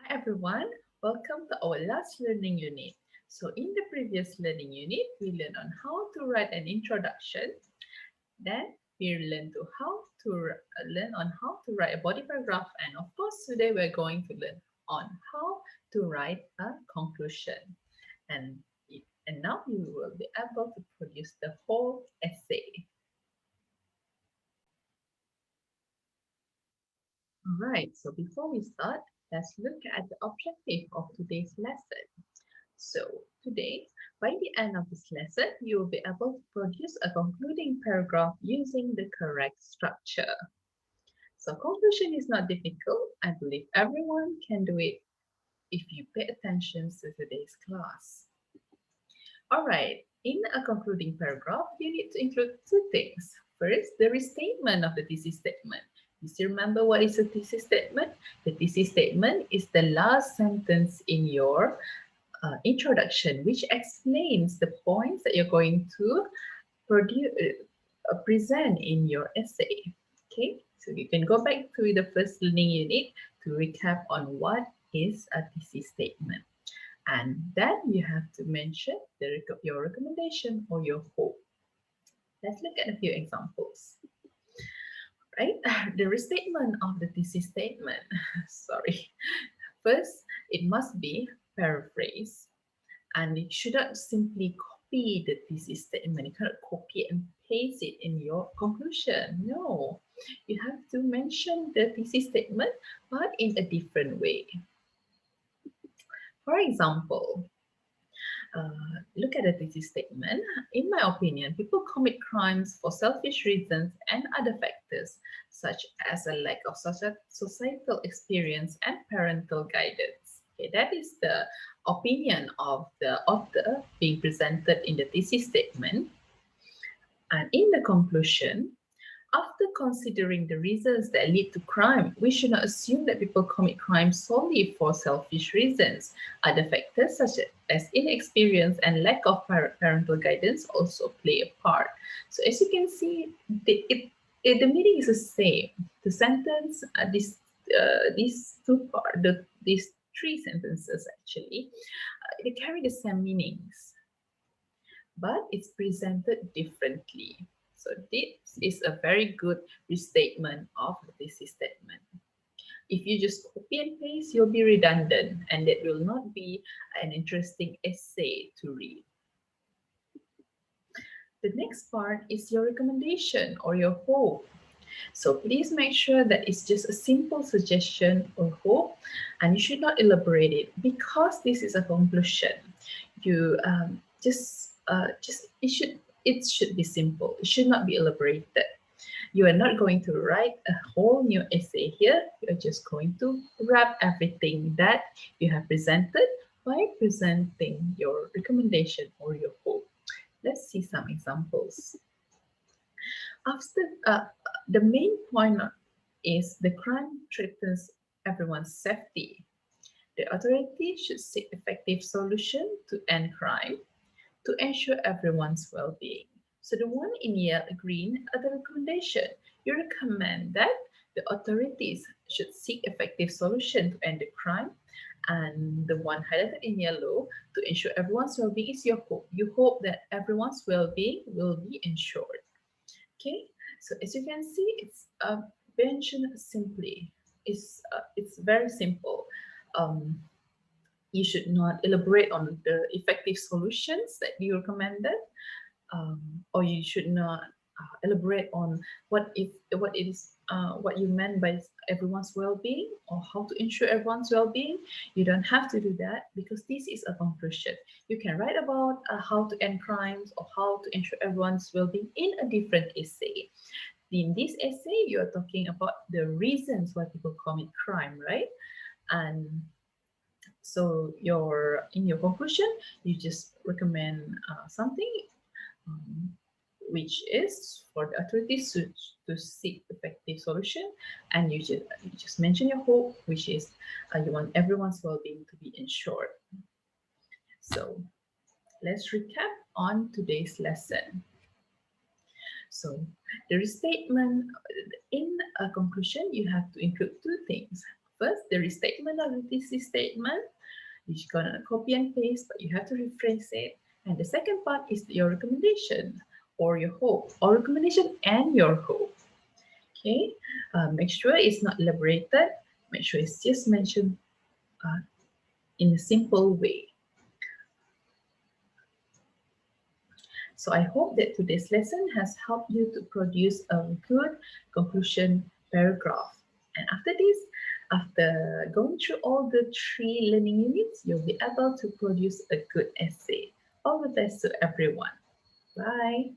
Hi everyone, welcome to our last learning unit. So in the previous learning unit, we learned on how to write an introduction. Then we learn on how to write a body paragraph, and of course today we're going to learn on how to write a conclusion. And and now you will be able to produce the whole essay. All right, so before we start, let's look at the objective of today's lesson. So today, by the end of this lesson, you will be able to produce a concluding paragraph using the correct structure. So conclusion is not difficult. I believe everyone can do it if you pay attention to today's class. All right, in a concluding paragraph, you need to include two things. First, the restatement of the thesis statement. You still remember what is a thesis statement? The thesis statement is the last sentence in your introduction, which explains the points that you're going to present in your essay. Okay, so you can go back to the first learning unit to recap on what is a thesis statement. And then you have to mention your recommendation or your hope. Let's look at a few examples. Right, the restatement of the thesis statement. Sorry. First, it must be paraphrased. And you shouldn't simply copy the thesis statement. You cannot copy and paste it in your conclusion. No, you have to mention the thesis statement, but in a different way. For example, look at the thesis statement. In my opinion, people commit crimes for selfish reasons and other factors, such as a lack of societal experience and parental guidance. Okay, that is the opinion of the author being presented in the thesis statement. And in the conclusion, after considering the reasons that lead to crime, we should not assume that people commit crime solely for selfish reasons. Other factors such as inexperience and lack of parental guidance also play a part. So as you can see, the meaning is the same. The sentence, these three sentences actually, they carry the same meanings, but it's presented differently. So this is a very good restatement of the thesis statement. If you just copy and paste, you'll be redundant and that will not be an interesting essay to read. The next part is your recommendation or your hope. So please make sure that it's just a simple suggestion or hope, and you should not elaborate it because this is a conclusion. You just it should be simple. It should not be elaborated. You are not going to write a whole new essay here. You're just going to wrap everything that you have presented by presenting your recommendation or your hope. Let's see some examples. After the main point is the crime threatens everyone's safety. The authority should seek effective solution to end crime to ensure everyone's well-being. So the one in yellow green are the recommendation. You recommend that the authorities should seek effective solution to end the crime, and the one highlighted in yellow to ensure everyone's well-being is your hope. You hope that everyone's well-being will be ensured. Okay, so as you can see, it's mentioned simply. It's very simple. Um, you should not elaborate on the effective solutions that you recommended, or you should not elaborate on what you meant by everyone's well-being or how to ensure everyone's well-being. You don't have to do that because this is a conclusion. You can write about how to end crimes or how to ensure everyone's well-being in a different essay. In this essay, you are talking about the reasons why people commit crime, right? And so in your conclusion, you just recommend something, um, which is for the authorities to seek effective solution, and you just mention your hope, which is you want everyone's well-being to be ensured. So let's recap on today's lesson. So the restatement, in a conclusion, you have to include two things. First, the restatement of the thesis statement. You're gonna copy and paste, but you have to rephrase it. And the second part is your recommendation or your hope, or recommendation and your hope. Okay, make sure it's not elaborated. Make sure it's just mentioned uh, in a simple way. So I hope that today's lesson has helped you to produce a good conclusion paragraph. And after this, after going through all the 3 learning units, you'll be able to produce a good essay. All the best to everyone. Bye.